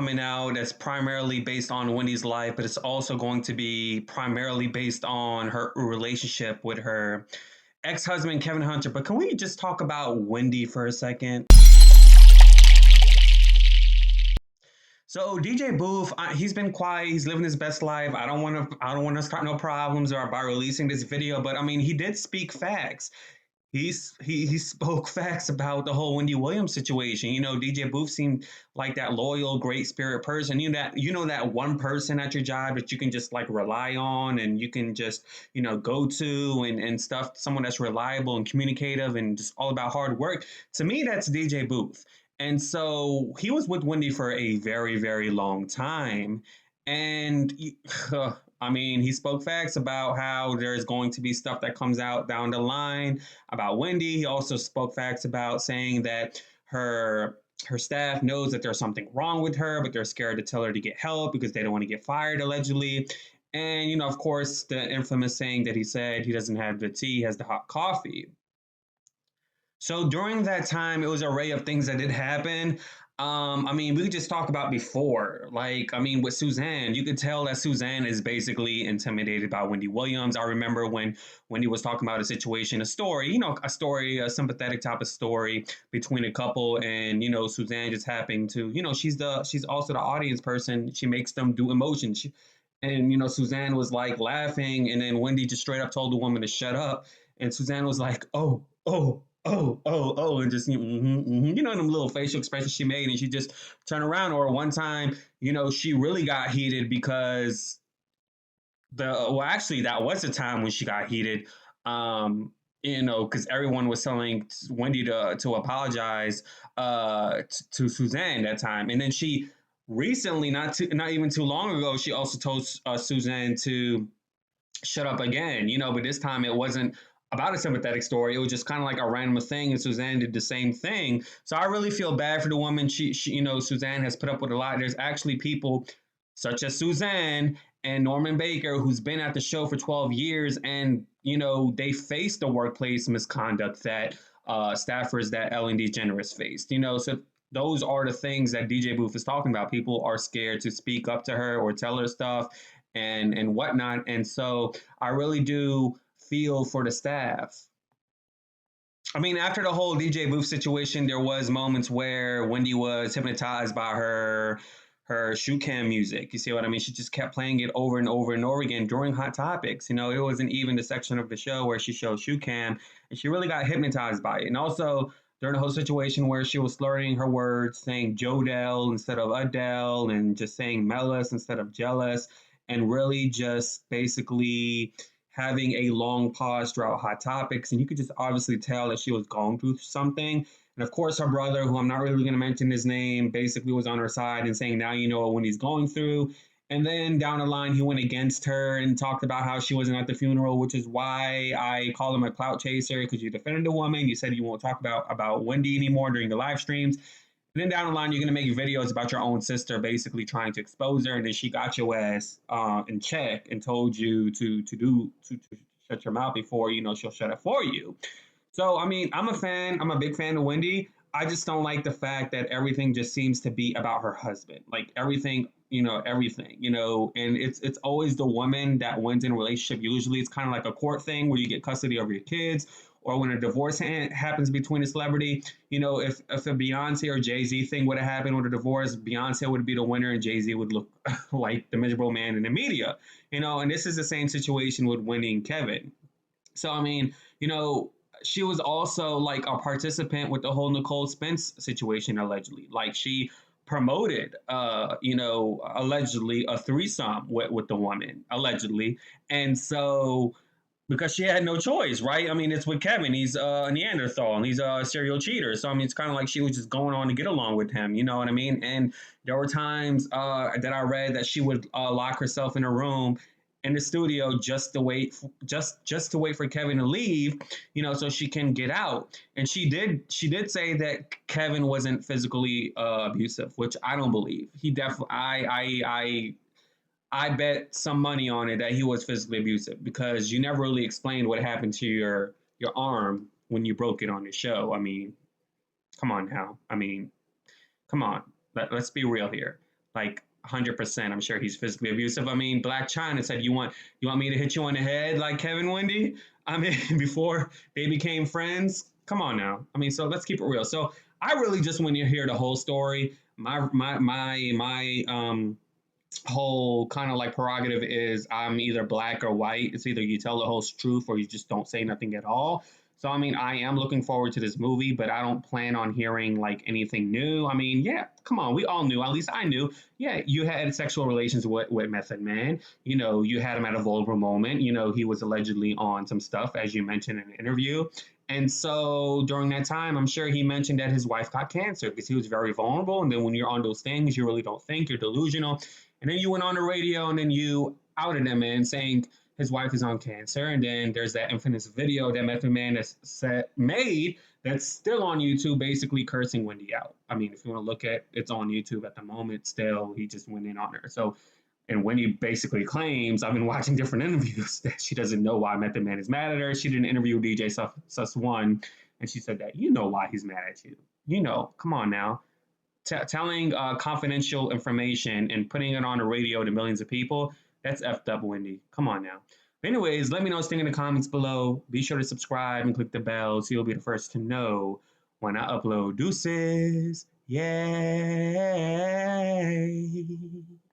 coming out that's primarily based on Wendy's life, but it's also going to be primarily based on her relationship with her ex-husband Kevin Hunter. But can we just talk about Wendy for a second? So DJ Boof, he's been quiet. He's living his best life. I don't want to. I don't want to start no problems or by releasing this video. But I mean, he did speak facts. He spoke facts about the whole Wendy Williams situation. DJ Booth seemed like that loyal, great spirit person. You know that one person at your job that you can just like rely on and you can just go to and stuff. Someone that's reliable and communicative and just all about hard work. To me, that's DJ Booth. And so he was with Wendy for a very, very long time. And I mean, he spoke facts about how there's going to be stuff that comes out down the line about Wendy. He also spoke facts about saying that her staff knows that there's something wrong with her, but they're scared to tell her to get help because they don't want to get fired, allegedly. And, of course, the infamous saying that he said he doesn't have the tea, he has the hot coffee. So during that time, it was an array of things that did happen. I mean, we could just talk about before. Like, I mean, with Suzanne, you could tell that Suzanne is basically intimidated by Wendy Williams. I remember when Wendy was talking about a situation, a story, a story, a sympathetic type of story between a couple, and Suzanne just happened to, she's also the audience person. She makes them do emotions. And Suzanne was like laughing, and then Wendy just straight up told the woman to shut up, and Suzanne was like, "Oh, oh, oh," and just them little facial expressions she made, and she just turned around. Or one time, she really got heated because actually that was the time when she got heated. Because everyone was telling Wendy to apologize to Suzanne that time, and then she recently, not even too long ago, she also told Suzanne to shut up again. But this time it wasn't about a sympathetic story. It was just kind of like a random thing, and Suzanne did the same thing. So I really feel bad for the woman. She Suzanne has put up with a lot. There's actually people such as Suzanne and Norman Baker who's been at the show for 12 years, and they faced the workplace misconduct that staffers that Ellen DeGeneres faced. So those are the things that DJ Booth is talking about. People are scared to speak up to her or tell her stuff and whatnot. And so I really do feel for the staff. I mean, after the whole DJ Booth situation, there was moments where Wendy was hypnotized by her shoe cam music. You see what I mean? She just kept playing it over and over and over again during Hot Topics. It wasn't even the section of the show where she showed shoe cam, and she really got hypnotized by it. And also during the whole situation where she was slurring her words, saying Jodelle instead of Adele, and just saying Mellis instead of jealous, and really just basically having a long pause throughout Hot Topics. And you could just obviously tell that she was going through something. And of course, her brother, who I'm not really going to mention his name, basically was on her side and saying, now you know what Wendy's going through. And then down the line, he went against her and talked about how she wasn't at the funeral, which is why I call him a clout chaser, because you defended the woman. You said you won't talk about Wendy anymore during the live streams. And then down the line, you're going to make videos about your own sister, basically trying to expose her. And then she got your ass in check and told you to shut your mouth before, she'll shut it for you. So, I mean, I'm a fan. I'm a big fan of Wendy. I just don't like the fact that everything just seems to be about her husband. Like everything, and it's always the woman that wins in a relationship. Usually it's kind of like a court thing where you get custody over your kids, or when a divorce happens between a celebrity. If a Beyonce or Jay-Z thing would have happened with a divorce, Beyonce would be the winner and Jay-Z would look like the miserable man in the media. And this is the same situation with Wendy and Kevin. So, I mean, she was also like a participant with the whole Nicole Spence situation, allegedly. Like she promoted, allegedly a threesome with the woman, allegedly. And so, because she had no choice, right? I mean, it's with Kevin. He's a Neanderthal and he's a serial cheater. So, I mean, it's kind of like she was just going on to get along with him. You know what I mean? And there were times that I read that she would lock herself in a room in the studio just to wait for Kevin to leave, so she can get out. And she did say that Kevin wasn't physically abusive, which I don't believe. He definitely I bet some money on it that he was physically abusive, because you never really explained what happened to your arm when you broke it on the show. I mean, come on now. I mean, come on. Let's be real here. like 100%. I'm sure he's physically abusive. I mean, Black China said, "You want me to hit you on the head like Kevin Wendy?" I mean, before they became friends. Come on now. I mean, so let's keep it real. So I really just want to hear the whole story. My whole kind of like prerogative is I'm either black or white. It's either you tell the whole truth or you just don't say nothing at all. So I mean, I am looking forward to this movie, but I don't plan on hearing like anything new. I mean, yeah, come on, we all knew. At least I knew. Yeah, you had sexual relations with Method Man. You know, you had him at a vulnerable moment. You know, he was allegedly on some stuff, as you mentioned in an interview. And so during that time, I'm sure he mentioned that his wife got cancer because he was very vulnerable. And then when you're on those things, you really don't think, you're delusional. And then you went on the radio and then you outed him and saying his wife is on cancer. And then there's that infamous video that Method Man has made that's still on YouTube, basically cursing Wendy out. I mean, if you want to look at it's on YouTube at the moment, still, he just went in on her. So, and Wendy basically claims, I've been watching different interviews, that she doesn't know why Method Man is mad at her. She did an interview with DJ Sus1, and she said that, you know why he's mad at you. You know, come on now. Telling confidential information and putting it on the radio to millions of people, that's effed up, Wendy. Come on now. Anyways, let me know what you think in the comments below. Be sure to subscribe and click the bell so you'll be the first to know when I upload. Deuces. Yay.